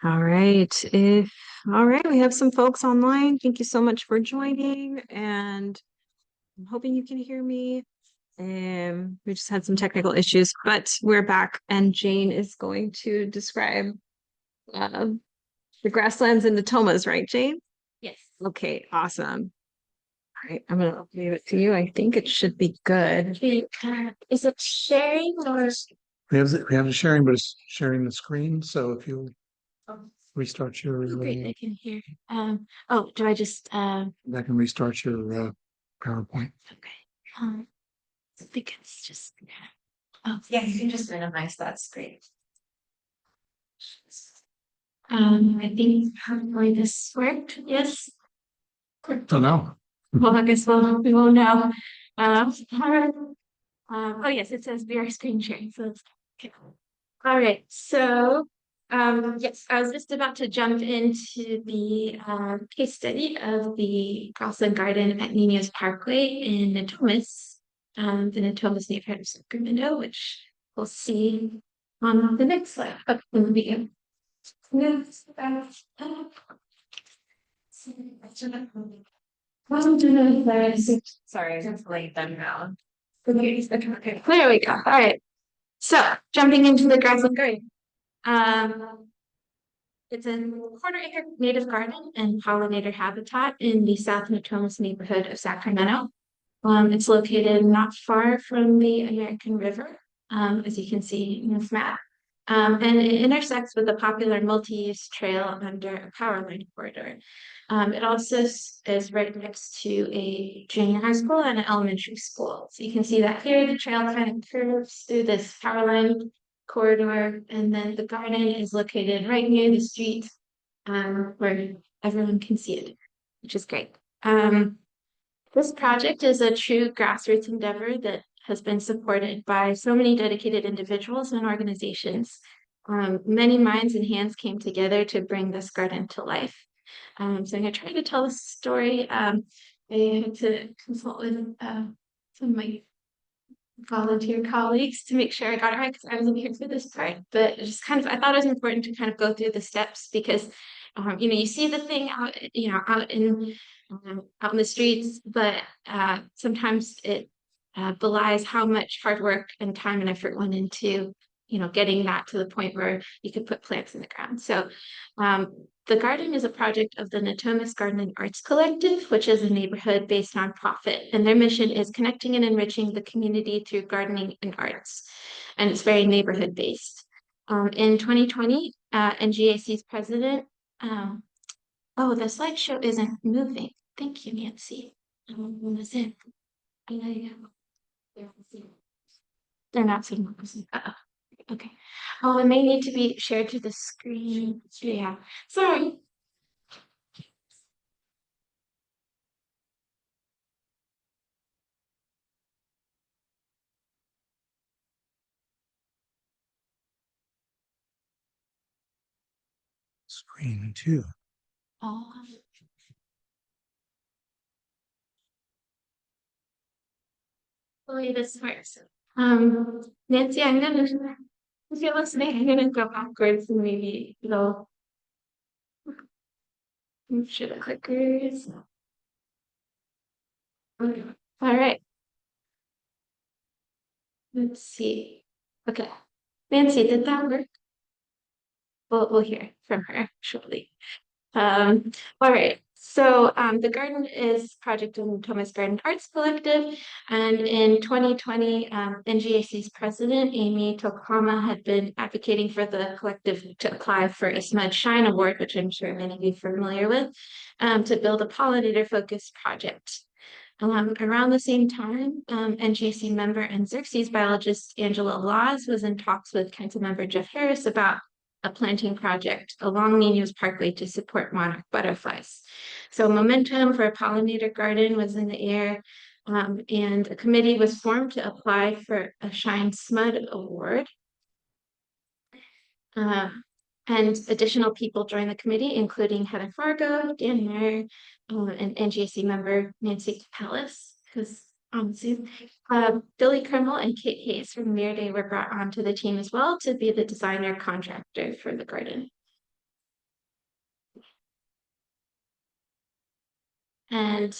All right. All right, we have some folks online. Thank you so much for joining, and I'm hoping you can hear me. We just had some technical issues, but we're back, and Jane is going to describe uh, the grasslands and the tomas, right, Jane? Yes. Okay, awesome. All right, I'm gonna leave it to you. I think it should be good. Is it sharing or? We have the sharing, but it's sharing the screen. So if you Oh, restart your, great, I can hear. Oh, do I just that can restart your PowerPoint. okay. I think it's just Yeah, you can just minimize that screen. I think hopefully this worked. Yes. So now, Well, I guess we will know. All right. Oh yes, it says VR screen sharing. So it's okay. All right. So yes, I was just about to jump into the case study of the Grassland Garden at Nina's Parkway in Natomas, the Natomas neighborhood of Sacramento, which we'll see on the next slide up in the video. Sorry, I just laid them down. Okay, there we go. All right. So jumping into the Grassland Garden. Um, it's a quarter-acre native garden and pollinator habitat in the South Natomas neighborhood of Sacramento. It's located not far from the American River, as you can see in this map. And it intersects with a popular multi-use trail under a power line corridor. It also is right next to a junior high school and an elementary school. So you can see that here, the trail kind of curves through this power line corridor, and then the garden is located right near the street, where everyone can see it, which is great. This project is a true grassroots endeavor that has been supported by so many dedicated individuals and organizations. Many minds and hands came together to bring this garden to life. So I'm going to try to tell the story. I had to consult with some of my volunteer colleagues to make sure I got it right because I wasn't here for this part. But just kind of, I thought it was important to kind of go through the steps because, you see the thing out, out in the streets, but sometimes it belies how much hard work and time and effort went into, getting that to the point where you could put plants in the ground. So the garden is a project of the Natomas Garden and Arts Collective, which is a neighborhood-based nonprofit, and their mission is connecting and enriching the community through gardening and arts, and it's very neighborhood-based. In 2020, NGAC's president, oh, the slideshow isn't moving. Thank you, Nancy. Was it? They're not seeing. Okay. Oh, it may need to be shared to the screen. Yeah. Sorry. screen two. Oh. Hopefully this works. Nancy, if you're listening, I'm gonna go backwards and maybe it'll move to the clickers. Okay. All right. Let's see. Okay. Nancy, did that work? We'll hear from her shortly. All right. So the garden is project in Thomas Garden Arts Collective, and in 2020, NGAC's president Amy Tokama had been advocating for the collective to apply for a Smudge Shine Award, which I'm sure many of you are familiar with, to build a pollinator-focused project. Around the same time, NGAC member and Xerxes biologist Angela Laws was in talks with council member Jeff Harris about a planting project along Nino's Parkway to support monarch butterflies. So momentum for a pollinator garden was in the air, and a committee was formed to apply for a Shine SMUD award. And additional people joined the committee, including Heather Fargo, Dan Mayer, and NGAC member Nancy Capellis, who's on Zoom. Billy Krimmel and Kate Hayes from Mirror Day were brought onto the team as well to be the designer contractor for the garden. And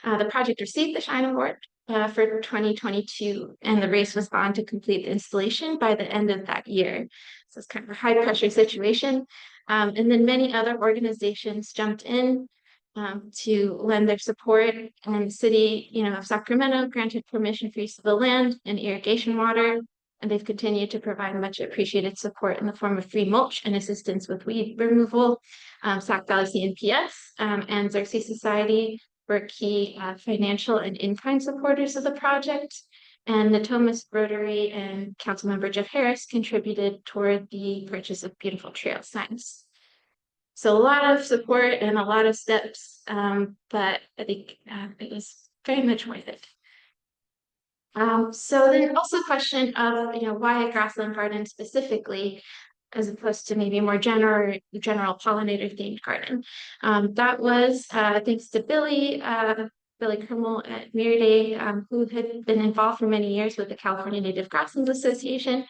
the project received the Shine Award for 2022, and the race was on to complete the installation by the end of that year. So it's kind of a high pressure situation. And then many other organizations jumped in to lend their support, and the city, of Sacramento granted permission for use of the land and irrigation water, and they've continued to provide much appreciated support in the form of free mulch and assistance with weed removal. Sac Valley CNPS and Xerxes Society were key financial and in-kind supporters of the project. And the Thomas Rotary and Councilmember Jeff Harris contributed toward the purchase of beautiful trail signs. So a lot of support and a lot of steps, but I think it was very much worth it. So then also a question of, why a grassland garden specifically, as opposed to maybe a more general pollinator themed garden. That was thanks to Billy Krimmel at Mirror who had been involved for many years with the California Native Grasslands Association.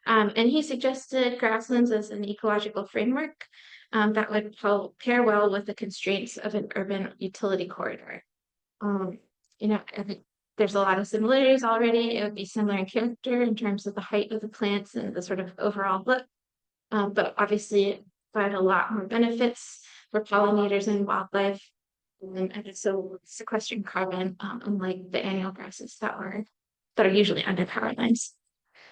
And he suggested grasslands as an ecological framework that would pair well with the constraints of an urban utility corridor. I think there's a lot of similarities already. It would be similar in character in terms of the height of the plants and the sort of overall look. But obviously it provides a lot more benefits for pollinators and wildlife, and so sequestering carbon, unlike the annual grasses that are usually under power lines.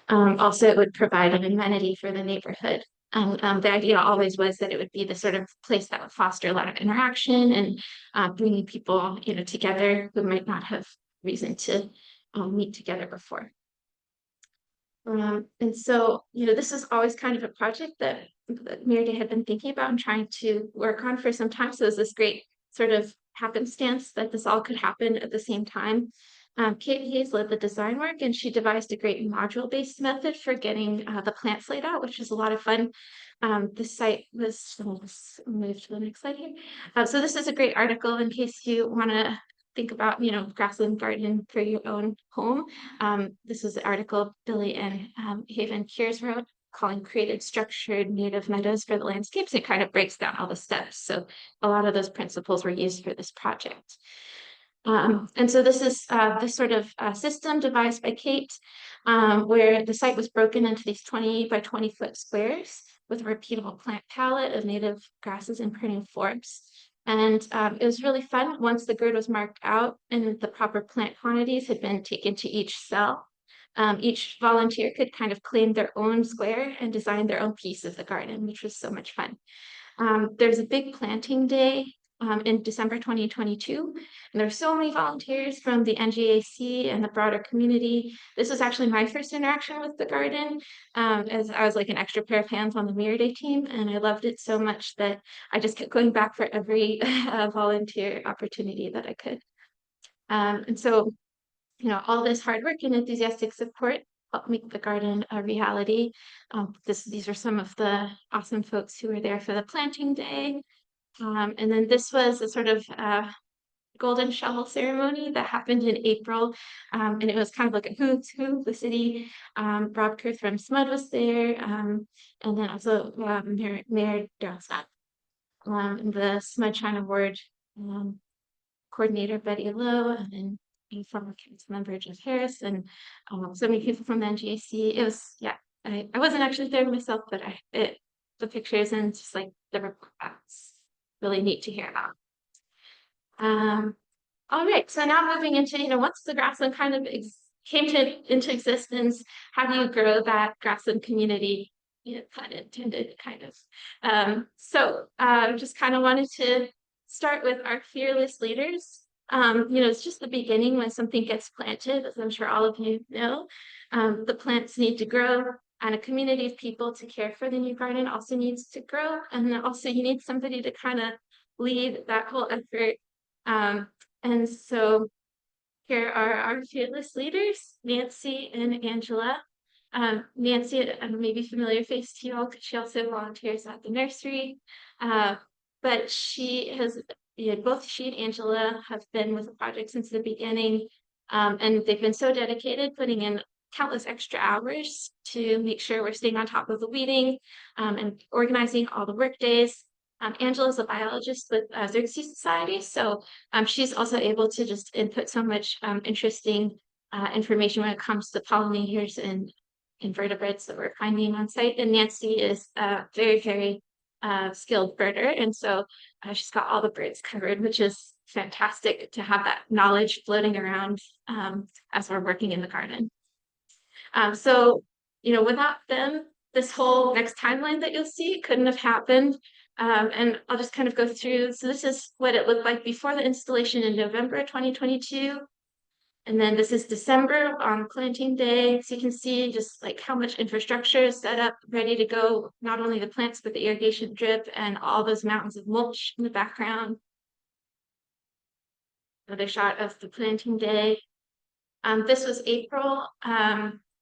Also, it would provide an amenity for the neighborhood. The idea always was that it would be the sort of place that would foster a lot of interaction and bringing people, together who might not have reason to meet together before. And so, this is always kind of a project that Mirda had been thinking about and trying to work on for some time. So it was this great sort of happenstance that this all could happen at the same time. Kate Hayes led the design work, and she devised a great module-based method for getting the plants laid out, which was a lot of fun. The site was, let's move to the next slide here. So this is a great article in case you want to think about, grassland garden for your own home. This was the article Billy and Haven Kears wrote, calling Created Structured Native Meadows for the Landscapes. It kind of breaks down all the steps. So a lot of those principles were used for this project. And so this is this sort of system devised by Kate, where the site was broken into these 20 by 20 foot squares with a repeatable plant palette of native grasses and perennial forbs. And it was really fun once the grid was marked out and the proper plant quantities had been taken to each cell. Each volunteer could kind of claim their own square and design their own piece of the garden, which was so much fun. There's a big planting day in December 2022, and there's so many volunteers from the NGAC and the broader community. This was actually my first interaction with the garden, as I was like an extra pair of hands on the Mirror Day team, and I loved it so much that I just kept going back for every volunteer opportunity that I could. And so, all this hard work and enthusiastic support helped make the garden a reality. These are some of the awesome folks who were there for the planting day. And then this was a sort of golden shovel ceremony that happened in April. And it was kind of like a who's who, the city. Rob Kerr from SMUD was there. And then also Mayor Grassland. The SMUD Shine Award coordinator, Betty Lowe, and then former council member Jeff Harris, and so many people from the NGAC. It was, I wasn't actually there myself, but the pictures and just like the reports, really neat to hear about. All right, so now moving into, once the grassland kind of came into existence, how do you grow that grassland community? Pun intended, kind of. So just kind of wanted to start with our fearless leaders. It's just the beginning when something gets planted, as I'm sure all of you know. The plants need to grow, and a community of people to care for the new garden also needs to grow. And then also you need somebody to kind of lead that whole effort. And so here are our fearless leaders, Nancy and Angela. Nancy, a maybe familiar face to you all because she also volunteers at the nursery. But she has, both she and Angela have been with the project since the beginning. And they've been so dedicated, putting in countless extra hours to make sure we're staying on top of the weeding and organizing all the work days. Angela's a biologist with Xerces Society, so she's also able to just input so much interesting information when it comes to pollinators and invertebrates that we're finding on site. And Nancy is a very, very skilled birder, and so she's got all the birds covered, which is fantastic to have that knowledge floating around as we're working in the garden. So, without them, this whole next timeline that you'll see couldn't have happened. And I'll just kind of go through. So this is what it looked like before the installation in November 2022. And then this is December on planting day. So you can see just like how much infrastructure is set up, ready to go, not only the plants, but the irrigation drip and all those mountains of mulch in the background. Another shot of the planting day. This was April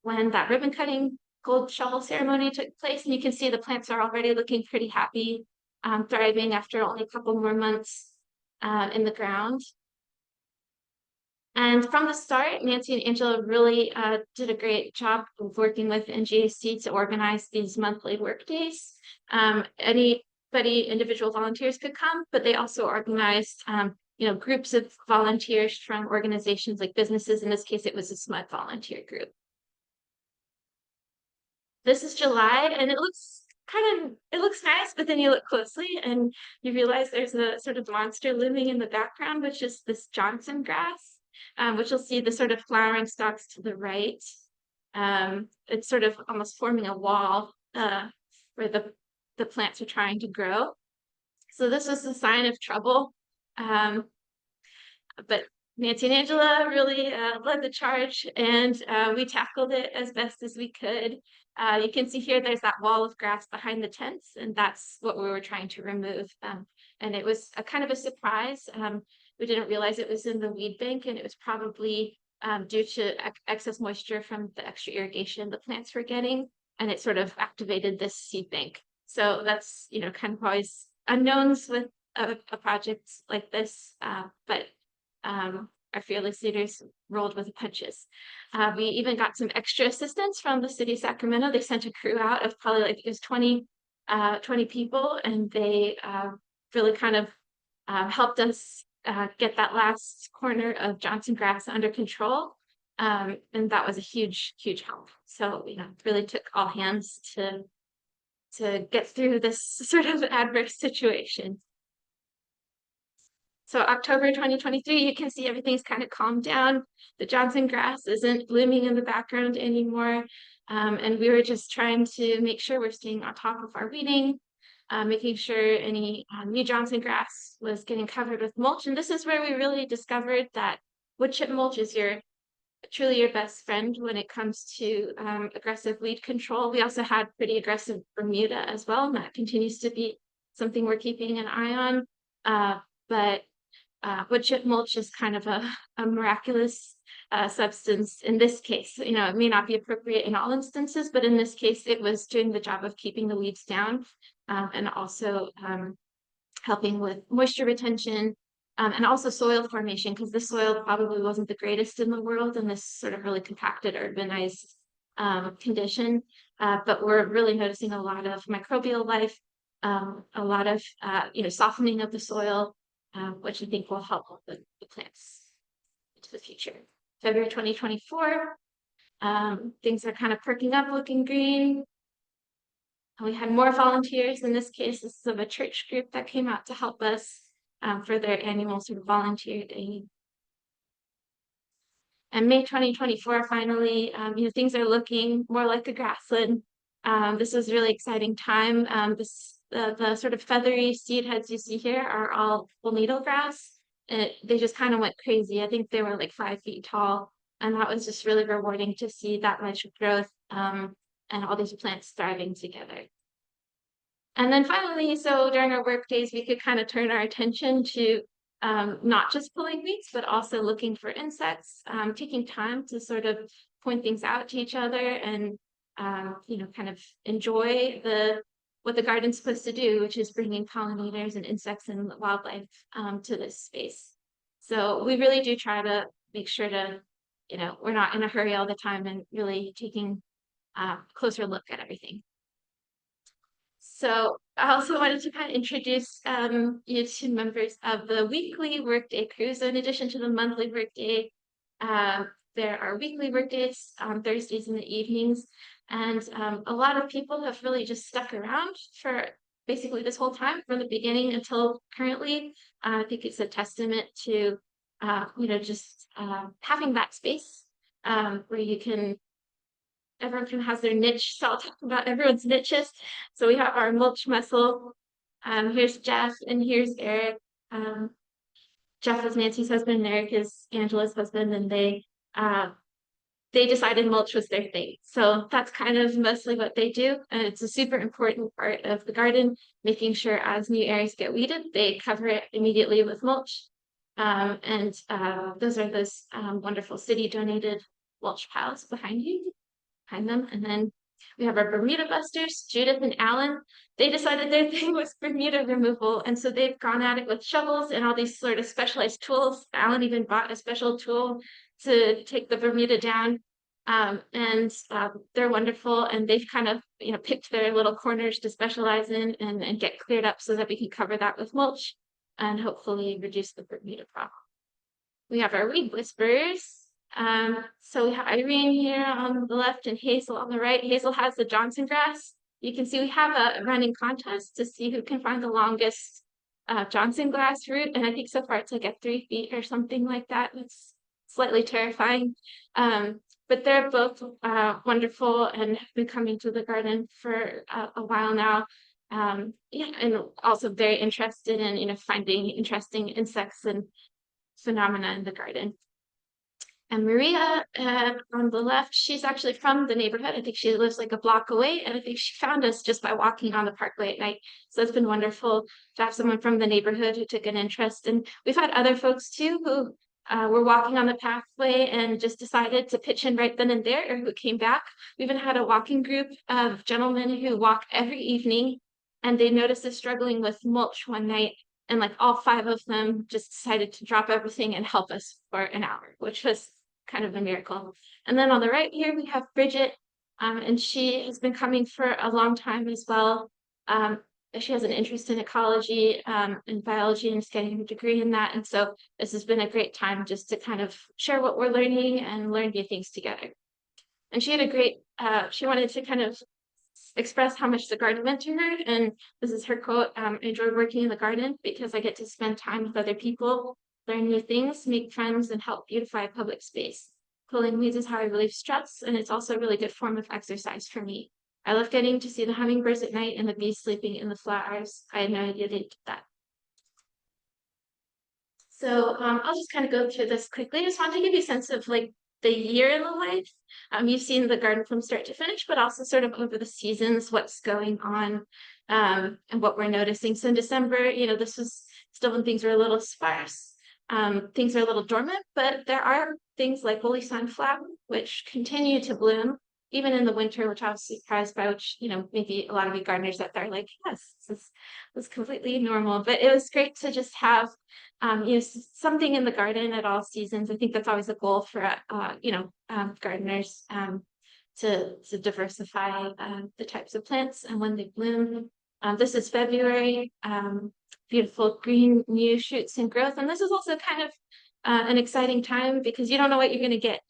when that ribbon cutting gold shovel ceremony took place, and you can see the plants are already looking pretty happy, thriving after only a couple more months in the ground. And from the start, Nancy and Angela really did a great job of working with NGAC to organize these monthly work days. Individual volunteers could come, but they also organized groups of volunteers from organizations like businesses. In this case, it was a SMUD volunteer group. This is July, and it looks nice, but then you look closely and you realize there's a sort of monster living in the background, which is this Johnson grass, which you'll see the sort of flowering stalks to the right. It's sort of almost forming a wall where the plants are trying to grow. So this was a sign of trouble. But Nancy and Angela really led the charge, and we tackled it as best as we could. You can see here there's that wall of grass behind the tents, and that's what we were trying to remove. And it was a kind of a surprise. We didn't realize it was in the weed bank, and it was probably due to excess moisture from the extra irrigation the plants were getting, and it sort of activated this seed bank. So that's kind of always unknowns with a project like this, but our fearless leaders rolled with the punches. We even got some extra assistance from the city of Sacramento. They sent a crew out of probably like it was 20 people, and they really kind of helped us get that last corner of Johnson grass under control. And that was a huge, huge help. So, it really took all hands to get through this sort of adverse situation. So October 2023, you can see everything's kind of calmed down. The Johnson grass isn't blooming in the background anymore. And we were just trying to make sure we're staying on top of our weeding, making sure any new Johnson grass was getting covered with mulch. And this is where we really discovered that wood chip mulch is truly your best friend when it comes to aggressive weed control. We also had pretty aggressive Bermuda as well, and that continues to be something we're keeping an eye on. But wood chip mulch is kind of a miraculous substance in this case. It may not be appropriate in all instances, but in this case, it was doing the job of keeping the weeds down and also helping with moisture retention and also soil formation, because the soil probably wasn't the greatest in the world in this sort of really compacted, urbanized condition. But we're really noticing a lot of microbial life, a lot of softening of the soil, which I think will help the plants into the future. February 2024, things are kind of perking up, looking green. We had more volunteers. In this case, this is of a church group that came out to help us for their annual sort of volunteer day. And May 2024, finally, things are looking more like a grassland. This was a really exciting time. The sort of feathery seed heads you see here are all full needle grass. They just kind of went crazy. I think they were like 5 feet tall. And that was just really rewarding to see that much growth and all these plants thriving together. And then finally, so during our work days, we could kind of turn our attention to not just pulling weeds, but also looking for insects, taking time to sort of point things out to each other and, kind of enjoy what the garden's supposed to do, which is bringing pollinators and insects and wildlife to this space. So we really do try to make sure to, we're not in a hurry all the time and really taking a closer look at everything. So I also wanted to kind of introduce you to members of the weekly workday crew. So in addition to the monthly workday, there are weekly workdays on Thursdays in the evenings. And a lot of people have really just stuck around for basically this whole time from the beginning until currently. I think it's a testament to, just having that space where everyone kind of has their niche. So I'll talk about everyone's niches. So we have our mulch muscle. Here's Jeff and here's Eric. Jeff is Nancy's husband, and Eric is Angela's husband, and they decided mulch was their thing. So that's kind of mostly what they do. And it's a super important part of the garden, making sure as new areas get weeded, they cover it immediately with mulch. Those are those wonderful city donated mulch piles behind them. And then we have our Bermuda busters, Judith and Alan. They decided their thing was Bermuda removal. And so they've gone at it with shovels and all these sort of specialized tools. Alan even bought a special tool to take the Bermuda down. They're wonderful. And they've kind of, picked their little corners to specialize in and get cleared up so that we can cover that with mulch and hopefully reduce the Bermuda problem. We have our weed whisperers. So we have Irene here on the left and Hazel on the right. Hazel has the Johnson grass. You can see we have a running contest to see who can find the longest Johnson grass root. And I think so far it's like at 3 feet or something like that. It's slightly terrifying. But they're both wonderful and have been coming to the garden for a while now. And also very interested in, finding interesting insects and phenomena in the garden. And Maria on the left, she's actually from the neighborhood. I think she lives like a block away. And I think she found us just by walking on the parkway at night. So it's been wonderful to have someone from the neighborhood who took an interest. And we've had other folks too who were walking on the pathway and just decided to pitch in right then and there, or who came back. We even had a walking group of gentlemen who walk every evening, and they noticed us struggling with mulch one night. And like all 5 of them just decided to drop everything and help us for an hour, which was kind of a miracle. And then on the right here, we have Bridget, and she has been coming for a long time as well. She has an interest in ecology and biology and is getting her degree in that. And so this has been a great time just to kind of share what we're learning and learn new things together. And she had a great, she wanted to kind of express how much the garden meant to her. And this is her quote: I enjoy working in the garden because I get to spend time with other people, learn new things, make friends, and help beautify a public space. Pulling weeds is how I relieve stress, and it's also a really good form of exercise for me. I love getting to see the hummingbirds at night and the bees sleeping in the flowers. I had no idea they did that. So I'll just kind of go through this quickly. I just want to give you a sense of like the year in the life. You've seen the garden from start to finish, but also sort of over the seasons, what's going on and what we're noticing. So in December, this was still when things were a little sparse. Things are a little dormant, but there are things like holy sunflower, which continue to bloom even in the winter, which I was surprised by, which, maybe a lot of you gardeners out there are like, yes, this is completely normal. But it was great to just have, something in the garden at all seasons. I think that's always a goal for, gardeners to diversify the types of plants and when they bloom. This is February. Beautiful green new shoots and growth. And this is also kind of an exciting time because you don't know what you're going to get,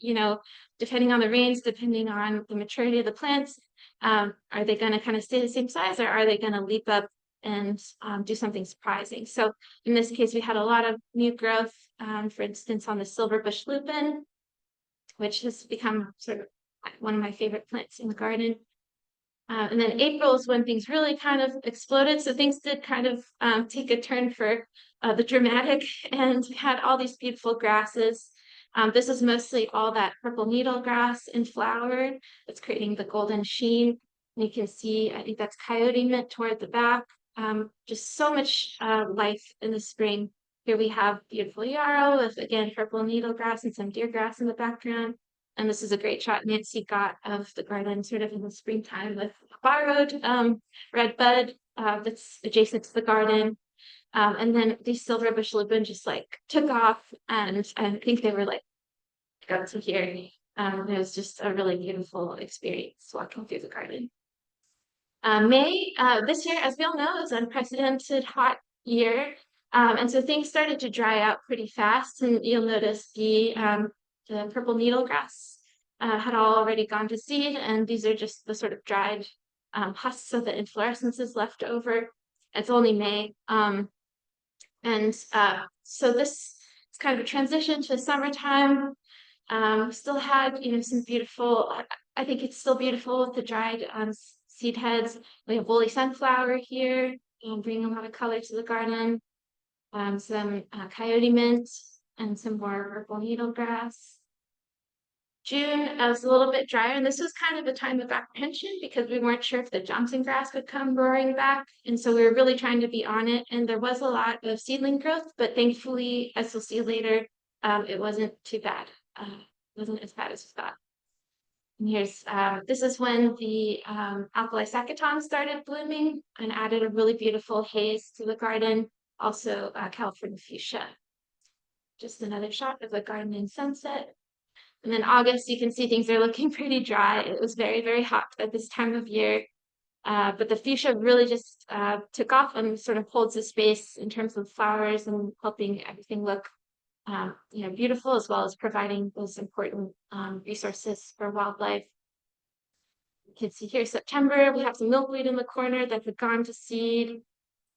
depending on the rains, depending on the maturity of the plants. Are they going to kind of stay the same size, or are they going to leap up and do something surprising? So in this case, we had a lot of new growth, for instance, on the silver bush lupin, which has become sort of one of my favorite plants in the garden. And then April is when things really kind of exploded. So things did kind of take a turn for the dramatic, and we had all these beautiful grasses. This is mostly all that purple needle grass in flower that's creating the golden sheen. And you can see, I think that's coyote mint toward the back. Just so much life in the spring. Here we have beautiful yarrow with, again, purple needle grass and some deer grass in the background. And this is a great shot Nancy got of the garden sort of in the springtime with a borrowed red bud that's adjacent to the garden. And then these silver bush lupin just like took off, and I think they were like got to here. It was just a really beautiful experience walking through the garden. May this year, as we all know, is unprecedented hot year. And so things started to dry out pretty fast, and you'll notice the purple needlegrass had already gone to seed, and these are just the sort of dried husks of the inflorescences left over. It's only May. So this is kind of a transition to summertime. Still had, some beautiful, I think it's still beautiful with the dried seed heads. We have woolly sunflower here, bringing a lot of color to the garden. Some coyote mint and some more purple needlegrass. June was a little bit drier, and this was kind of a time of apprehension because we weren't sure if the Johnson grass would come roaring back. And so we were really trying to be on it. And there was a lot of seedling growth, but thankfully, as we'll see later, it wasn't too bad. Wasn't as bad as we thought. And here's, this is when the alkali sacaton started blooming and added a really beautiful haze to the garden. Also, California fuchsia. Just another shot of the garden in sunset. And then August, you can see things are looking pretty dry. It was very, very hot at this time of year. But the fuchsia really just took off and sort of holds the space in terms of flowers and helping everything look beautiful, as well as providing those important resources for wildlife. You can see here September, we have some milkweed in the corner that had gone to seed.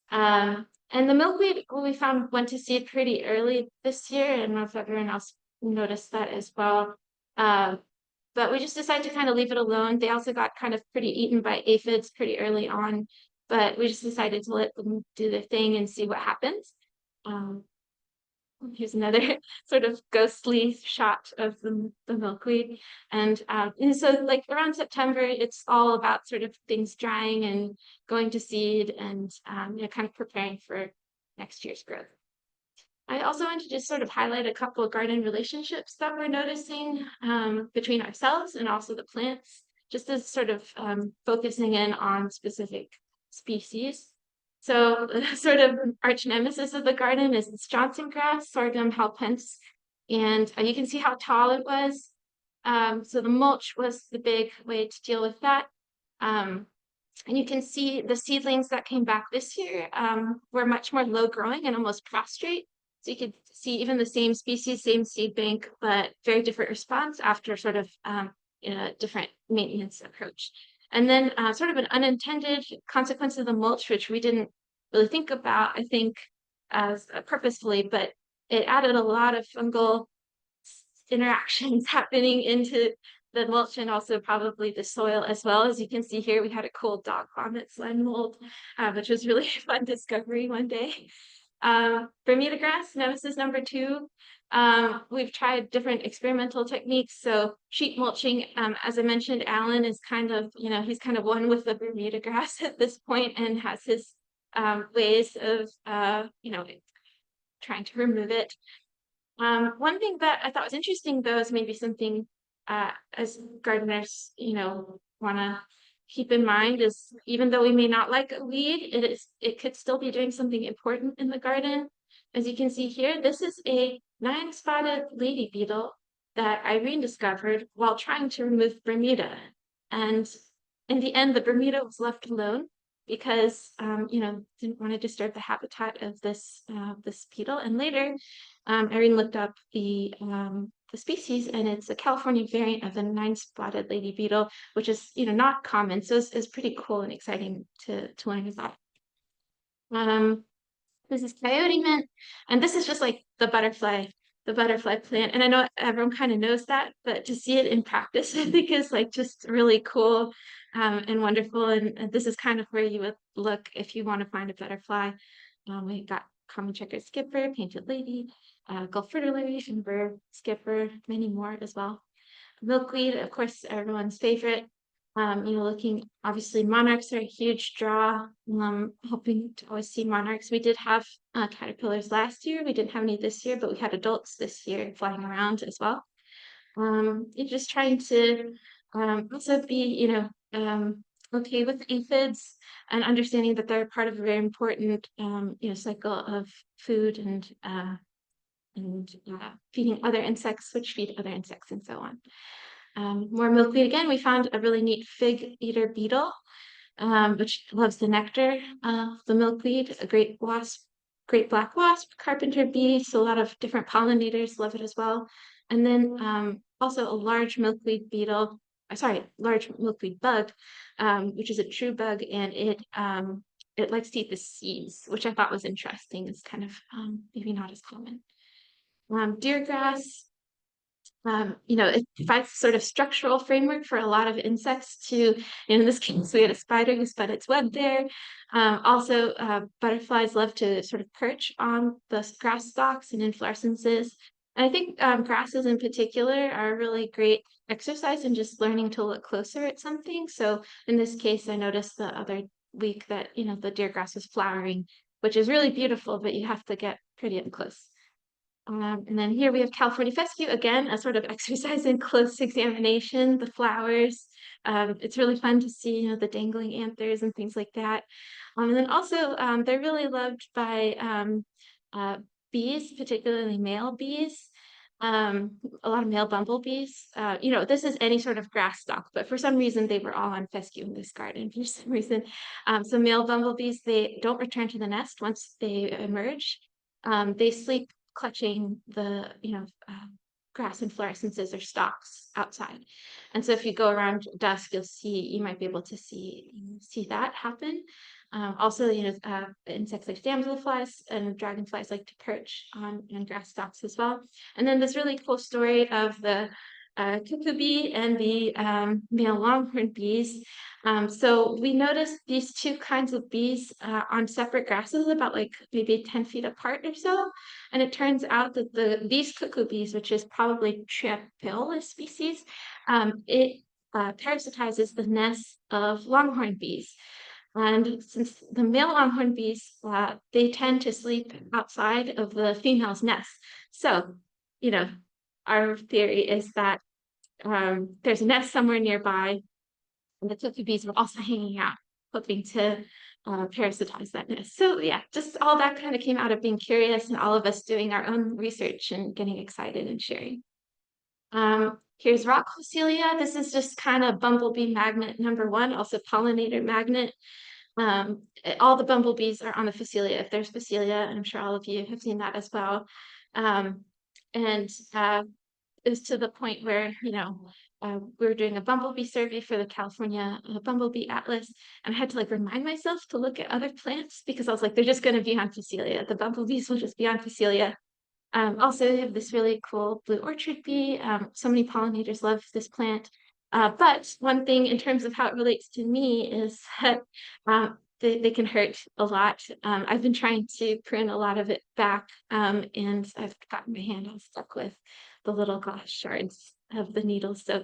And the milkweed, we found, went to seed pretty early this year. I don't know if everyone else noticed that as well. But we just decided to kind of leave it alone. They also got kind of pretty eaten by aphids pretty early on, but we just decided to let them do their thing and see what happens. Here's another sort of ghostly shot of the milkweed. And so like around September, it's all about sort of things drying and going to seed and kind of preparing for next year's growth. I also want to just sort of highlight a couple of garden relationships that we're noticing between ourselves and also the plants, just as sort of focusing in on specific species. So the sort of arch nemesis of the garden is this Johnson grass, Sorghum halpense, and you can see how tall it was. So the mulch was the big way to deal with that. And you can see the seedlings that came back this year were much more low growing and almost prostrate. So you could see even the same species, same seed bank, but very different response after sort of different maintenance approach. And then sort of an unintended consequence of the mulch, which we didn't really think about, I think, as purposefully, but it added a lot of fungal interactions happening into the mulch and also probably the soil as well. As you can see here, we had a cool dog vomit slime mold, which was really a fun discovery one day. Bermuda grass, nemesis number 2. We've tried different experimental techniques. So sheet mulching, as I mentioned, Alan is kind of, he's kind of one with the Bermuda grass at this point and has his ways of, trying to remove it. One thing that I thought was interesting, though, is maybe something as gardeners, want to keep in mind is even though we may not like a weed, it could still be doing something important in the garden. As you can see here, this is a 9-spotted lady beetle that Irene discovered while trying to remove Bermuda. And in the end, the Bermuda was left alone because didn't want to disturb the habitat of this beetle. And later, Irene looked up the species, and it's a California variant of the 9-spotted lady beetle, which is not common. So it's pretty cool and exciting to learn about. This is coyote mint, and this is just like the butterfly plant. And I know everyone kind of knows that, but to see it in practice, I think is like just really cool and wonderful. And this is kind of where you would look if you want to find a butterfly. We got common checkered skipper, painted lady, Gulf fritillary, bird skipper, many more as well. Milkweed, of course, everyone's favorite. Looking, obviously monarchs are a huge draw. Hoping to always see monarchs. We did have caterpillars last year. We didn't have any this year, but we had adults this year flying around as well. You're just trying to also be, okay with aphids and understanding that they're part of a very important, cycle of food and feeding other insects, which feed other insects, and so on. More milkweed again. We found a really neat fig eater beetle. which loves the nectar of the milkweed, a great black wasp, carpenter bee, so a lot of different pollinators love it as well. And then also a large milkweed beetle, large milkweed bug, which is a true bug, and it likes to eat the seeds, which I thought was interesting. It's kind of maybe not as common. Deer grass, it provides sort of structural framework for a lot of insects to, in this case, we had a spider who spun its web there. Also, butterflies love to sort of perch on the grass stalks and inflorescences. And I think grasses in particular are a really great exercise in just learning to look closer at something. So in this case, I noticed the other week that, the deer grass was flowering, which is really beautiful, but you have to get pretty up close. And then here we have California fescue, again, a sort of exercise in close examination, the flowers. It's really fun to see, the dangling anthers and things like that. And then also, they're really loved by bees, particularly male bees. A lot of male bumblebees. This is any sort of grass stalk, but for some reason they were all on fescue in this garden for some reason. So male bumblebees, they don't return to the nest once they emerge. They sleep clutching the grass inflorescences or stalks outside. And so if you go around dusk, you might be able to see that happen. Also, insects like damselflies and dragonflies like to perch on grass stalks as well. And then this really cool story of the cuckoo bee and the male longhorn bees. So we noticed these two kinds of bees on separate grasses about like maybe 10 feet apart or so. And it turns out that these cuckoo bees, which is probably Tripilla species, it parasitizes the nests of longhorn bees. And since the male longhorn bees, they tend to sleep outside of the female's nest. So, our theory is that there's a nest somewhere nearby, and the cuckoo bees were also hanging out, hoping to parasitize that nest. So yeah, just all that kind of came out of being curious and all of us doing our own research and getting excited and sharing. Here's rock Phacelia. This is just kind of bumblebee magnet number one, also pollinator magnet. All the bumblebees are on the Phacelia if there's Phacelia, and I'm sure all of you have seen that as well. And it was to the point where, we were doing a bumblebee survey for the California Bumblebee Atlas, and I had to like remind myself to look at other plants because I was like, they're just going to be on Phacelia. The bumblebees will just be on Phacelia. Also, we have this really cool blue orchard bee. So many pollinators love this plant. But one thing in terms of how it relates to me is that they can hurt a lot. I've been trying to prune a lot of it back, and I've gotten my hand all stuck with the little glass shards of the needles. So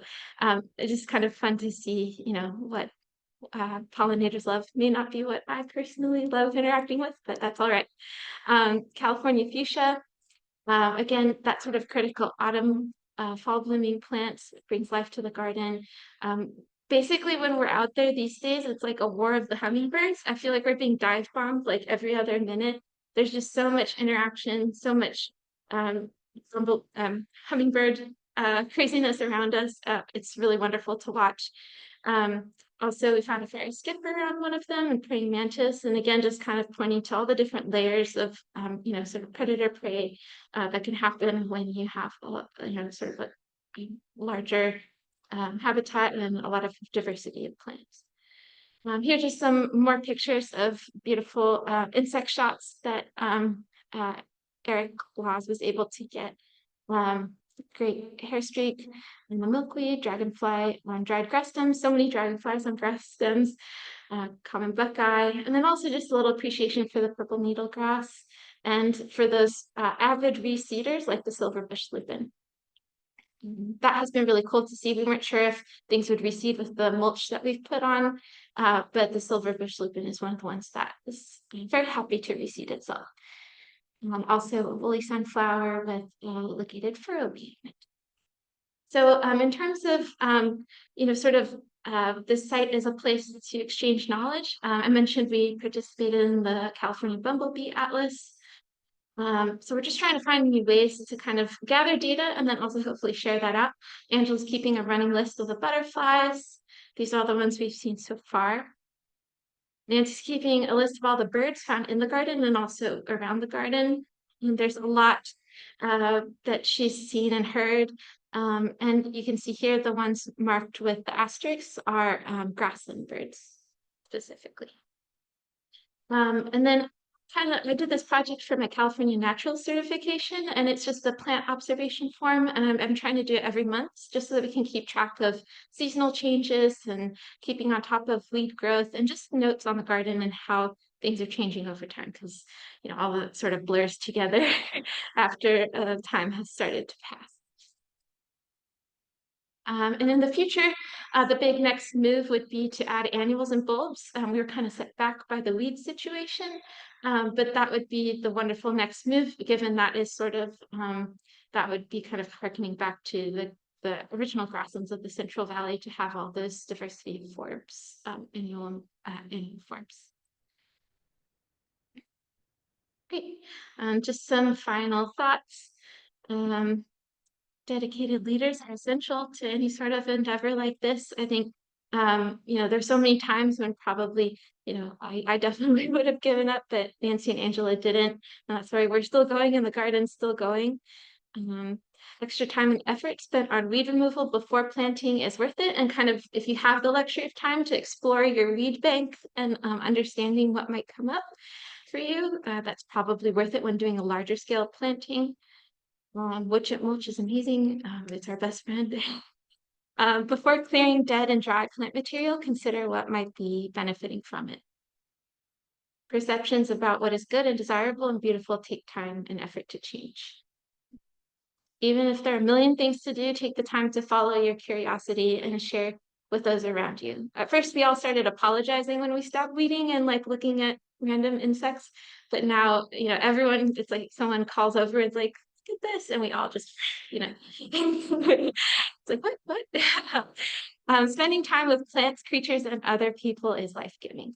it's just kind of fun to see, what pollinators love. May not be what I personally love interacting with, but that's all right. California fuchsia. Again, that sort of critical autumn, fall blooming plants brings life to the garden. Basically, when we're out there these days, it's like a war of the hummingbirds. I feel like we're being dive bombed like every other minute. There's just so much interaction, so much hummingbird craziness around us. It's really wonderful to watch. Also, we found a fairy skipper on one of them and praying mantis, and again, just kind of pointing to all the different layers of, sort of predator prey that can happen when you have, sort of a larger habitat and a lot of diversity of plants. Here are just some more pictures of beautiful insect shots that Eric Laws was able to get. Great hair streak and the milkweed, dragonfly on dried grass stems, so many dragonflies on grass stems, common buckeye, and then also just a little appreciation for the purple needlegrass and for those avid reseeders like the silverbush lupin. That has been really cool to see. We weren't sure if things would reseed with the mulch that we've put on, but the silverbush lupin is one of the ones that is very happy to reseed itself. Also a woolly sunflower with ligated furrow bee. So in terms of, this site is a place to exchange knowledge. I mentioned we participated in the California Bumblebee Atlas. So we're just trying to find new ways to kind of gather data and then also hopefully share that out. Angela's keeping a running list of the butterflies. These are the ones we've seen so far. Nancy's keeping a list of all the birds found in the garden and also around the garden. And there's a lot that she's seen and heard. And you can see here the ones marked with the asterisks are grassland birds specifically. And then I did this project for my California Natural Certification, and it's just a plant observation form, and I'm trying to do it every month just so that we can keep track of seasonal changes and keeping on top of weed growth and just notes on the garden and how things are changing over time, because all of it sort of blurs together after time has started to pass. And in the future, the big next move would be to add annuals and bulbs. We were kind of set back by the weed situation, but that would be the wonderful next move, given that is sort of, that would be kind of harkening back to the original grasslands of the Central Valley to have all those diversity of forms, annual forms. Great. Just some final thoughts. Dedicated leaders are essential to any sort of endeavor like this. I think, there's so many times when probably, I definitely would have given up, but Nancy and Angela didn't. And that's why we're still going and the garden's still going. Extra time and effort spent on weed removal before planting is worth it. And kind of, if you have the luxury of time to explore your weed bank and understanding what might come up for you, that's probably worth it when doing a larger scale planting. Witch at mulch is amazing. It's our best friend. Before clearing dead and dry plant material, consider what might be benefiting from it. Perceptions about what is good and desirable and beautiful take time and effort to change. Even if there are a million things to do, take the time to follow your curiosity and share with those around you. At first, we all started apologizing when we stopped weeding and looking at random insects, but now, everyone, it's like someone calls over, it's like, look at this, and we all just, it's like, what? Spending time with plants, creatures, and other people is life-giving.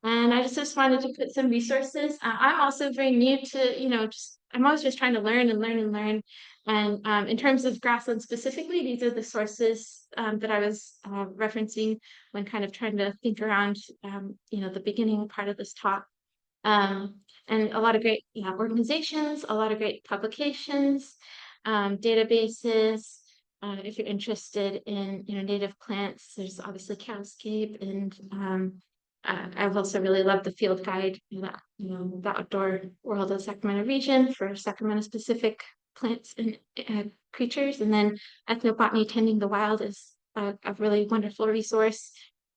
And I just wanted to put some resources. I'm also very new to, I'm always just trying to learn and learn and learn. And in terms of Grassland specifically, these are the sources that I was referencing when kind of trying to think around, the beginning part of this talk. And a lot of great organizations, a lot of great publications, databases. If you're interested in native plants, there's obviously Cowscape, and I've also really loved the field guide, the outdoor world of the Sacramento region for Sacramento specific plants and creatures. And then Ethnobotany Tending the Wild is a really wonderful resource.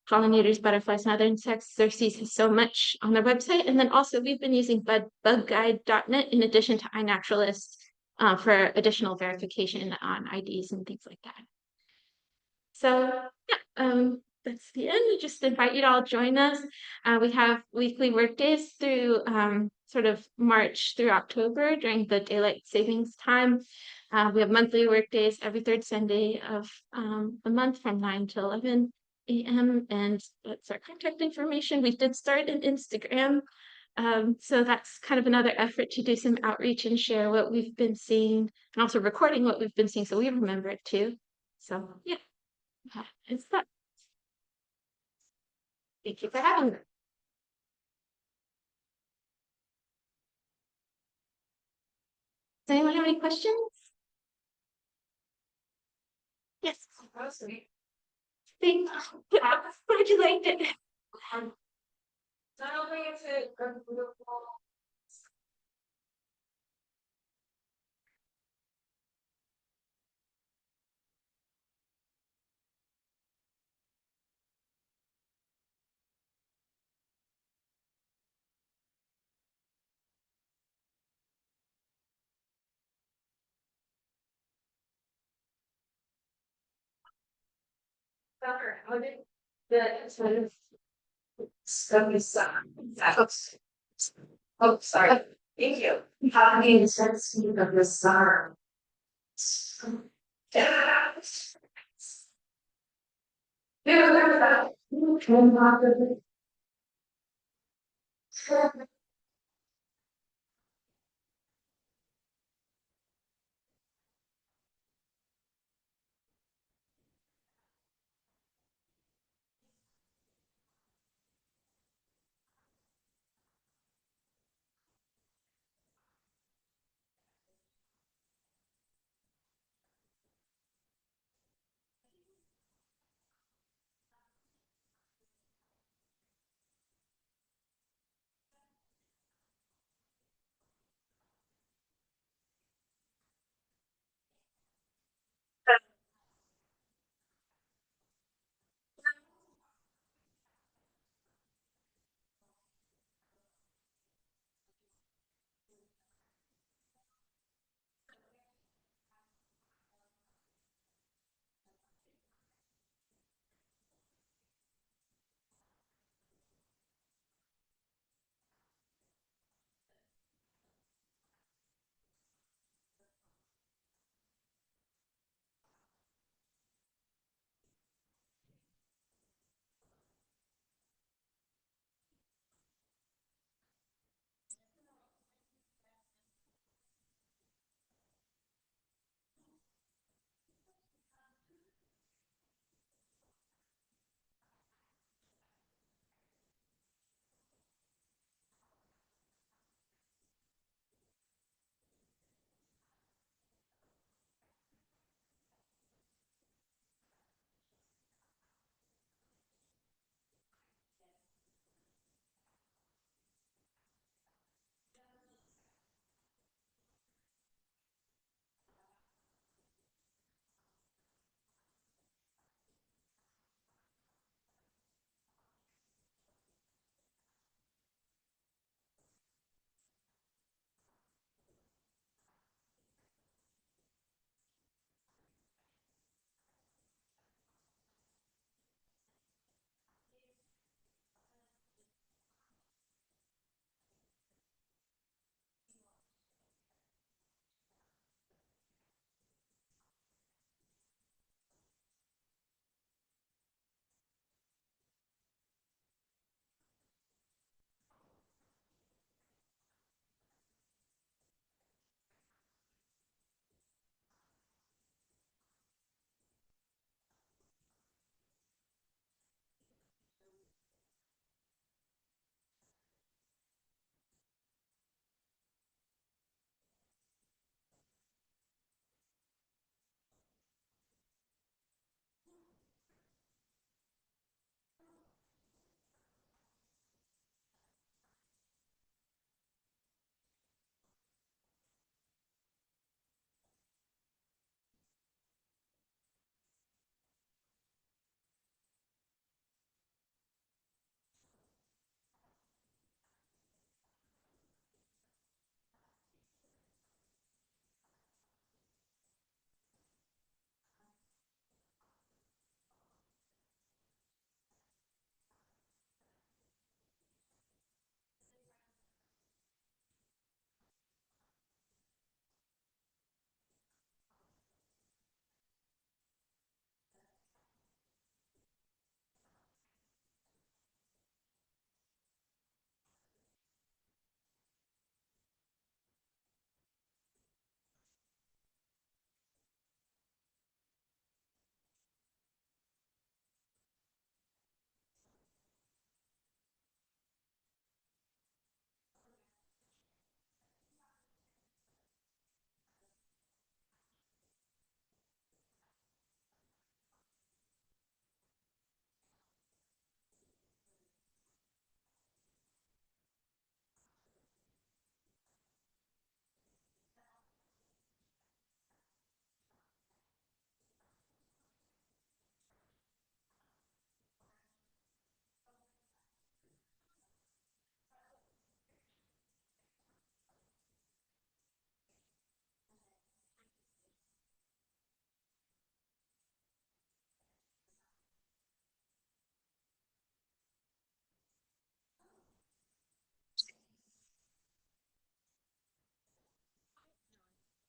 Pollinators, butterflies, and other insects. Xerces has so much on their website. And then also we've been using bugguide.net in addition to iNaturalist for additional verification on IDs and things like that. So yeah, that's the end. I just invite you to all join us. We have weekly work days through sort of March through October during the daylight savings time. We have monthly work days every third Sunday of the month from 9 to 11 a.m. And that's our contact information. We did start an Instagram. So that's kind of another effort to do some outreach and share what we've been seeing and also recording what we've been seeing so we remember it too. So yeah, it's that. Thank you for having me. Does anyone have any questions? Yes. Thank you. Glad you liked it. Not only is it beautiful. How did the sort of stuff is oh, sorry. Thank you. How many sense of the star? Yeah.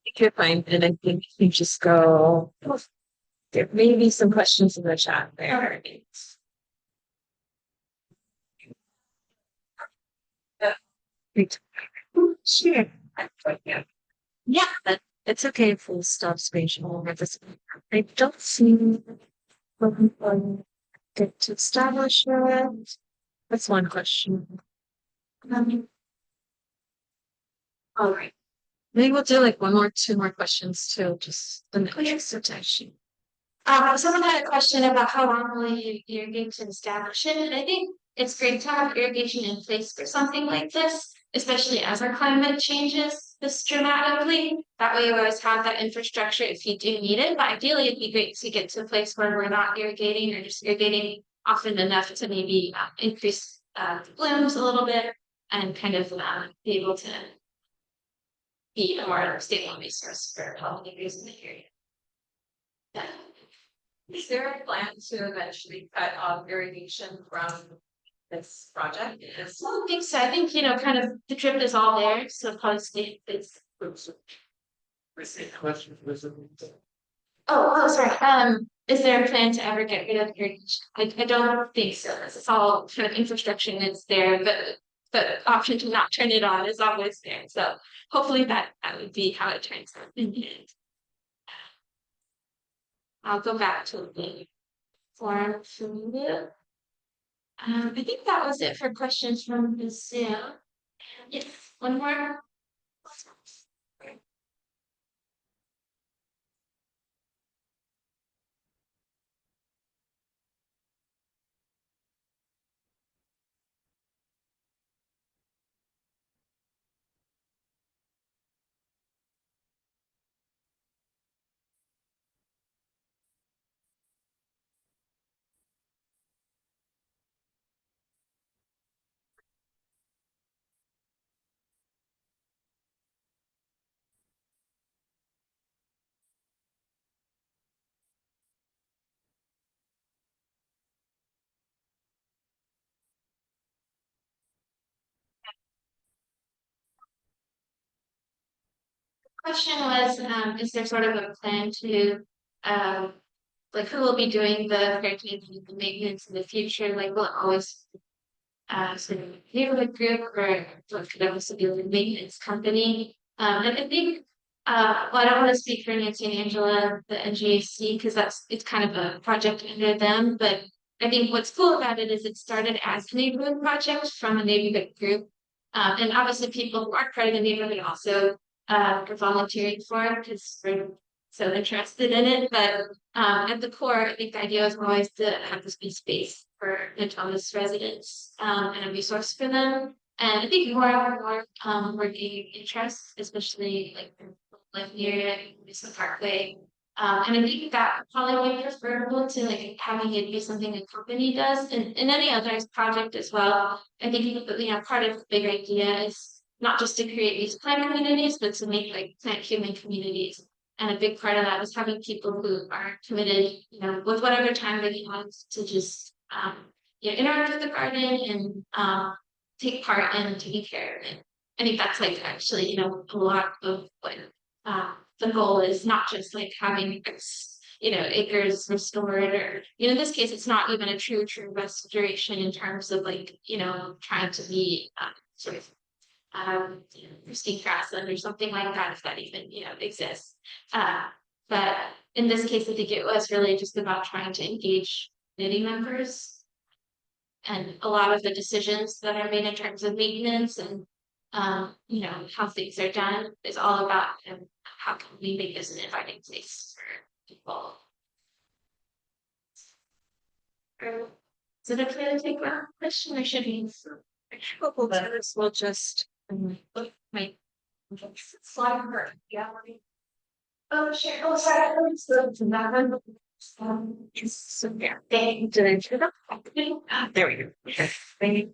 think you're fine, and I think you just go. There may be some questions in the chat there. Sure. Yeah, but it's okay if we stop screen sharing over this. I don't see get to establish it. That's one question. All right. Maybe we'll do like two more questions too, just in the interest of time. Someone had a question about how long will you irrigate to establish it, and I think it's great to have irrigation in place for something like this, especially as our climate changes this dramatically. That way you always have that infrastructure if you do need it, but ideally it'd be great to get to a place where we're not irrigating or just irrigating often enough to maybe increase the blooms a little bit and kind of be able to be a more stable resource for pollinators in the area. Yeah. Is there a plan to eventually cut off irrigation from this project? I don't think so. I think, kind of the drip is all there, so probably stay in place. Oh, sorry. Is there a plan to ever get rid of irrigation? I don't think so. It's all kind of infrastructure and it's there, but the option to not turn it on is always there. So hopefully that would be how it turns out in the end. I'll go back to the form from you. I think that was it for questions from the Zoom. Yes, one more. Question was, is there sort of a plan to, like who will be doing the caretaking, the maintenance in the future? Like, will it always sort of neighborhood group or could also be like a maintenance company? And I think, well, I don't want to speak for Nancy and Angela, the NGAC, because it's kind of a project under them. But I think what's cool about it is it started as a neighborhood project from a neighborhood group. And obviously people who aren't part of the neighborhood also are volunteering for it because we're so interested in it. But at the core, I think the idea was always to have this be space for Natomas residents and a resource for them. And I think more and more we're gaining interest, especially like live near it, the Parkway. And I think that probably be preferable to like having it be something a company does and any other project as well. I think part of the big idea is not just to create these plant communities, but to make like plant human communities. And a big part of that is having people who are committed, with whatever time they want to just interact with the garden and take part in taking care of it. I think that's like actually, a lot of what the goal is, not just like having acres restored or in this case it's not even a true restoration in terms of like trying to be sort of pristine grassland or something like that, if that even exists. But in this case I think it was really just about trying to engage community members, and a lot of the decisions that are made in terms of maintenance and how things are done is all about how can we make this an inviting place for people. Is it okay to take that question or should we? We'll just my slide for gallery. Oh sure. Oh sorry. There we go. Okay.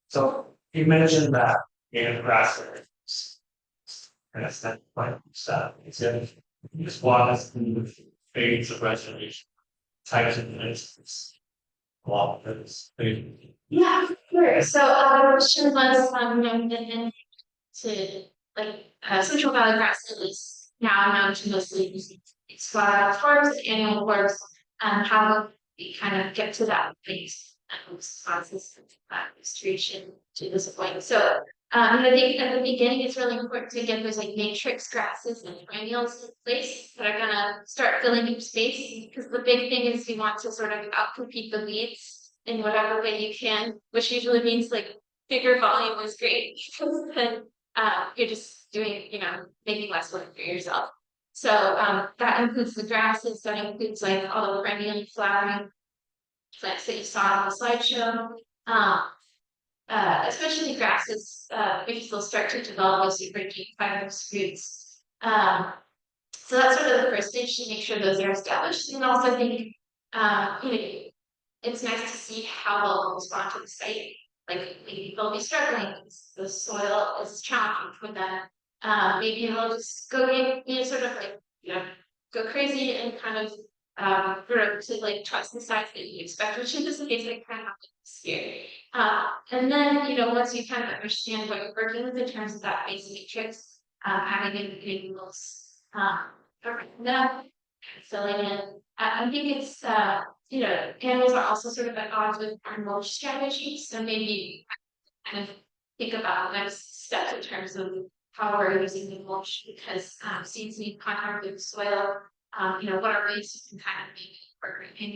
So you mentioned that in Grassland, and that's that point stuff. It's just walk us through the phase of restoration, types of instances, along with this. Yeah, sure. So the question was to like Central Valley Grassland is now known to mostly using forbs, annual forbs, how we kind of get to that place and responses restoration to this point. So and I think at the beginning it's really important to get those like matrix grasses and perennials in place that are gonna start filling up space, because the big thing is you want to sort of outcompete the weeds in whatever way you can, which usually means like bigger volume is great because then you're just doing, making less work for yourself. So that includes the grasses, that includes like all the perennial flowering plants that you saw on the slideshow. Especially grasses, because they'll start to develop as you break fibrous roots. So that's sort of the first stage to make sure those are established. And also I think, it's nice to see how they'll respond to the site. Like maybe they'll be struggling, the soil is challenging for them. Maybe they'll just go sort of like, go crazy and kind of grow to like twice the size that you expect, which in this case like kind of happens here. And then, once you kind of understand what you're working with in terms of that base matrix, having in those now filling in. I think it's animals are also sort of at odds with our mulch strategy. So maybe kind of think about next steps in terms of how we're using the mulch, because seeds need contact with soil. What are ways you can kind of make it work? And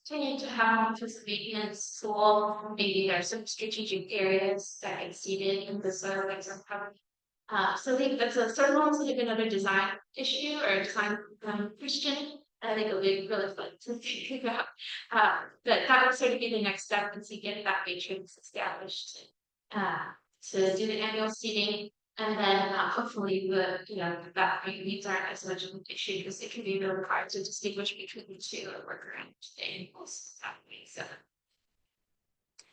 continue to have just maintenance tool. Maybe there's some strategic areas that get seeded in the soil that are covered. So I think that's a sort of almost like another design issue or design question. I think it'll be really fun to think about. But that would sort of be the next step once you get that matrix established to do the annual seeding. And then hopefully that needs aren't as much of an issue, because it can be really hard to distinguish between the two or work around the animals that way. So,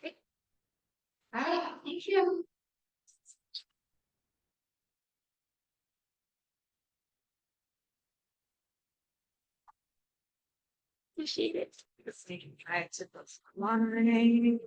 great. All right, thank you. Appreciate it. Just try to put some monitoring.